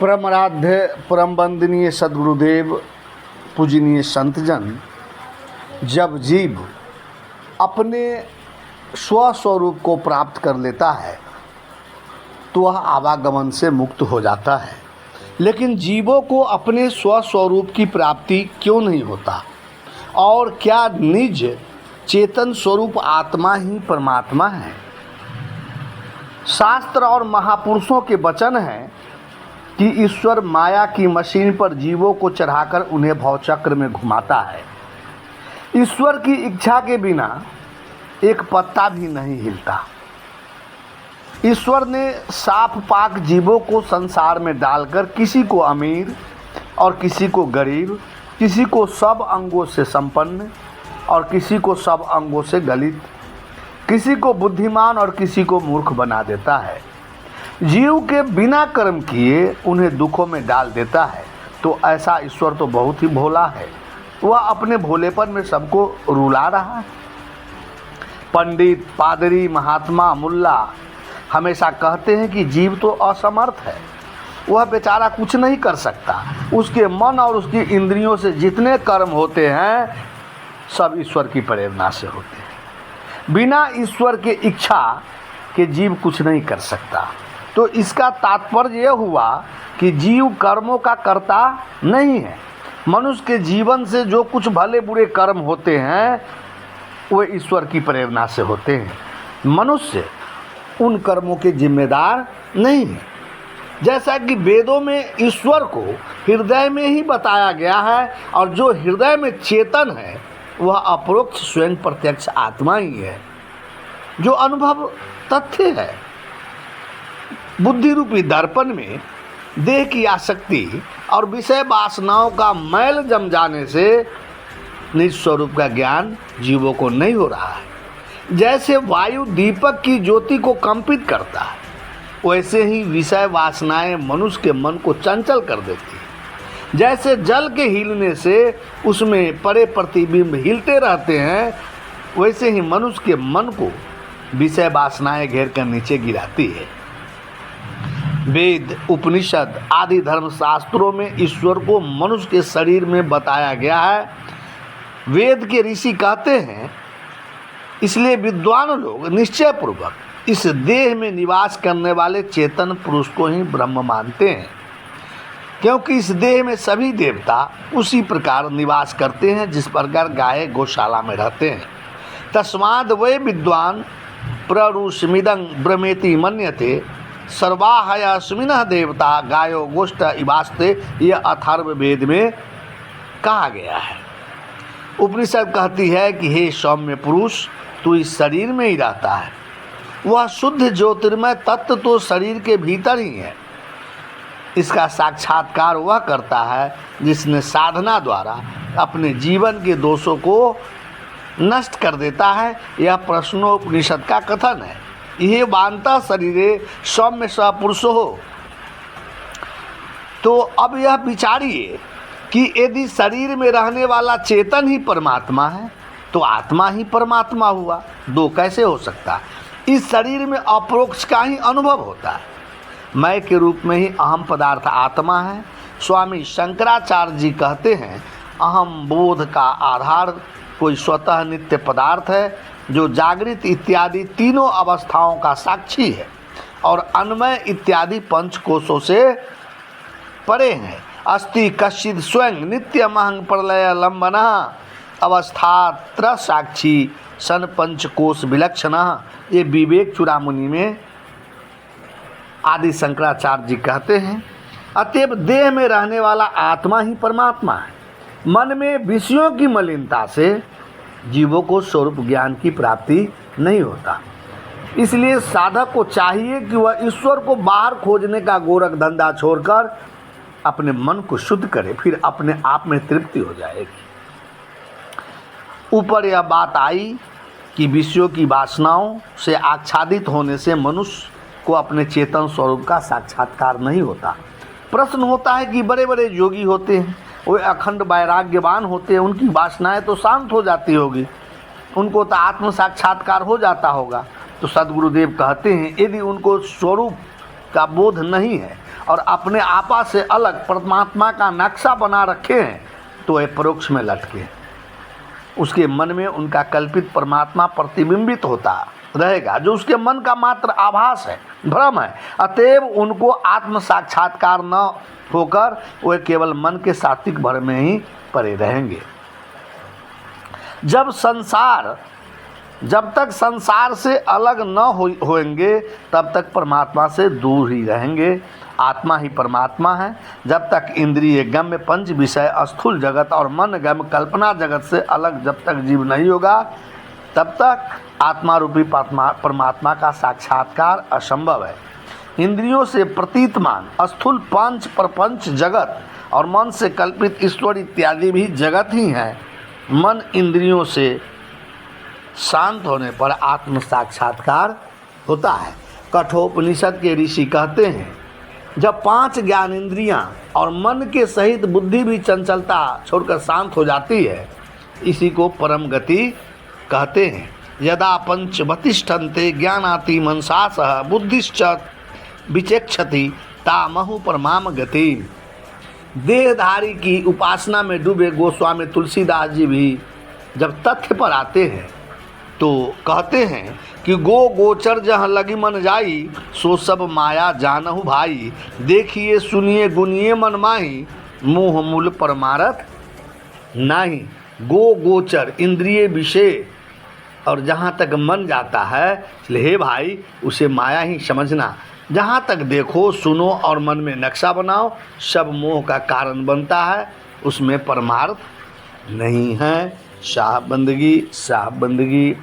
परम आराध्य परम वंदनीय सद्गुरुदेव पूजनीय संतजन, जब जीव अपने स्वस्वरूप को प्राप्त कर लेता है तो वह आवागमन से मुक्त हो जाता है। लेकिन जीवों को अपने स्वस्वरूप की प्राप्ति क्यों नहीं होता? और क्या निज चेतन स्वरूप आत्मा ही परमात्मा है? शास्त्र और महापुरुषों के वचन हैं कि ईश्वर माया की मशीन पर जीवों को चढ़ाकर उन्हें भवचक्र में घुमाता है। ईश्वर की इच्छा के बिना एक पत्ता भी नहीं हिलता। ईश्वर ने साफ पाक जीवों को संसार में डालकर किसी को अमीर और किसी को गरीब, किसी को सब अंगों से संपन्न और किसी को सब अंगों से गलित, किसी को बुद्धिमान और किसी को मूर्ख बना देता है। जीव के बिना कर्म किए उन्हें दुखों में डाल देता है। तो ऐसा ईश्वर तो बहुत ही भोला है, वह अपने भोलेपन में सबको रुला रहा है। पंडित, पादरी, महात्मा, मुल्ला हमेशा कहते हैं कि जीव तो असमर्थ है, वह बेचारा कुछ नहीं कर सकता। उसके मन और उसकी इंद्रियों से जितने कर्म होते हैं सब ईश्वर की प्रेरणा से होते हैं। बिना ईश्वर के इच्छा के जीव कुछ नहीं कर सकता। तो इसका तात्पर्य यह हुआ कि जीव कर्मों का कर्ता नहीं है। मनुष्य के जीवन से जो कुछ भले बुरे कर्म होते हैं वे ईश्वर की प्रेरणा से होते हैं। मनुष्य उन कर्मों के जिम्मेदार नहीं है। जैसा कि वेदों में ईश्वर को हृदय में ही बताया गया है, और जो हृदय में चेतन है वह अपरोक्ष स्वयं प्रत्यक्ष आत्मा ही है, जो अनुभव तथ्य है। बुद्धि रूपी दर्पण में देह की आसक्ति और विषय वासनाओं का मैल जम जाने से निज स्वरूप का ज्ञान जीवों को नहीं हो रहा है। जैसे वायु दीपक की ज्योति को कंपित करता है, वैसे ही विषय वासनाएं मनुष्य के मन को चंचल कर देती है। जैसे जल के हिलने से उसमें पड़े प्रतिबिंब हिलते रहते हैं, वैसे ही मनुष्य के मन को विषय वासनाएं घेर कर नीचे गिराती है। वेद, उपनिषद आदि धर्मशास्त्रों में ईश्वर को मनुष्य के शरीर में बताया गया है। वेद के ऋषि कहते हैं, इसलिए विद्वान लोग निश्चय पूर्वक इस देह में निवास करने वाले चेतन पुरुष को ही ब्रह्म मानते हैं, क्योंकि इस देह में सभी देवता उसी प्रकार निवास करते हैं जिस प्रकार गाय गौशाला में रहते हैं। तस्माद् वै विद्वान प्ररुषमिदं ब्रह्मेति मन्यते सर्वाहयस्मिनः देवता गायो गोष्ठ इवास्ते, यह अथर्व वेद में कहा गया है। उपनिषद कहती है कि हे सौम्य पुरुष, तू इस शरीर में ही रहता है। वह शुद्ध ज्योतिर्मय तत्व तो शरीर के भीतर ही है। इसका साक्षात्कार वह करता है जिसने साधना द्वारा अपने जीवन के दोषों को नष्ट कर देता है। यह प्रश्नोपनिषद का कथन है। यह बांता शरीरे सौम्य सपुरुष हो। तो अब यह विचारिए कि यदि शरीर में रहने वाला चेतन ही परमात्मा है तो आत्मा ही परमात्मा हुआ, दो कैसे हो सकता? इस शरीर में अपरोक्ष का ही अनुभव होता है। मैं के रूप में ही अहम पदार्थ आत्मा है। स्वामी शंकराचार्य जी कहते हैं, अहम बोध का आधार कोई स्वतः नित्य पदार्थ है जो जागृत इत्यादि तीनों अवस्थाओं का साक्षी है और अन्मय इत्यादि पंचकोशों से परे है। अस्ति कश्चिद स्वयं नित्यमहं प्रलय लंबना अवस्थात्र साक्षी सन पंचकोश विलक्षणा। ये विवेक चूड़ामणि में आदि शंकराचार्य जी कहते हैं। अतएव देह में रहने वाला आत्मा ही परमात्मा है। मन में विषयों की मलिनता से जीवों को स्वरूप ज्ञान की प्राप्ति नहीं होता। इसलिए साधक को चाहिए कि वह ईश्वर को बाहर खोजने का गोरख धंधा छोड़कर अपने मन को शुद्ध करे, फिर अपने आप में तृप्ति हो जाएगी। ऊपर यह बात आई कि विषयों की वासनाओं से आच्छादित होने से मनुष्य को अपने चेतन स्वरूप का साक्षात्कार नहीं होता। प्रश्न होता है कि बड़े बड़े योगी होते हैं, वे अखंड वैराग्यवान होते हैं, उनकी वासनाएं तो शांत हो जाती होगी, उनको तो आत्म साक्षात्कार हो जाता होगा। तो सद्गुरुदेव कहते हैं, यदि उनको स्वरूप का बोध नहीं है और अपने आपा से अलग परमात्मा का नक्शा बना रखे हैं तो वह परोक्ष में लटके। उसके मन में उनका कल्पित परमात्मा प्रतिबिंबित होता रहेगा, जो उसके मन का मात्र आभास है, भ्रम है। अतएव उनको आत्म साक्षात्कार न होकर वे केवल मन के सात्विक भ्रम में ही पड़े रहेंगे। जब तक संसार से अलग न होंगे तब तक परमात्मा से दूर ही रहेंगे। आत्मा ही परमात्मा है। जब तक इंद्रिय गम्य पंच विषय स्थूल जगत और मन गम्य कल्पना जगत से अलग जब तक जीव नहीं होगा तब तक आत्मा रूपी परमात्मा का साक्षात्कार असंभव है। इंद्रियों से प्रतीतमान स्थूल पंच प्रपंच जगत और मन से कल्पित ईश्वर इत्यादि भी जगत ही है। मन इंद्रियों से शांत होने पर आत्म साक्षात्कार होता है। कठोपनिषद के ऋषि कहते हैं, जब 5 ज्ञान इंद्रियां और मन के सहित बुद्धि भी चंचलता छोड़कर शांत हो जाती है, इसी को परम गति कहते हैं। यदा पंचवतिष्ठन्ते ज्ञानाति मनसासः बुद्धिश्च विचक्षति तामहु परमाम गति। देहधारी की उपासना में डूबे गोस्वामी तुलसीदास जी भी जब तथ्य पर आते हैं तो कहते हैं कि गोचर जहाँ लगी मन जाई सो सब माया जानहु भाई। देखिए सुनिए गुनिए मन माही मोह मूल परमारथ नाही। गोचर इंद्रिय विषय और जहाँ तक मन जाता है, इसलिए हे भाई उसे माया ही समझना। जहाँ तक देखो सुनो और मन में नक्शा बनाओ, सब मोह का कारण बनता है, उसमें परमार्थ नहीं है। शाह बंदगी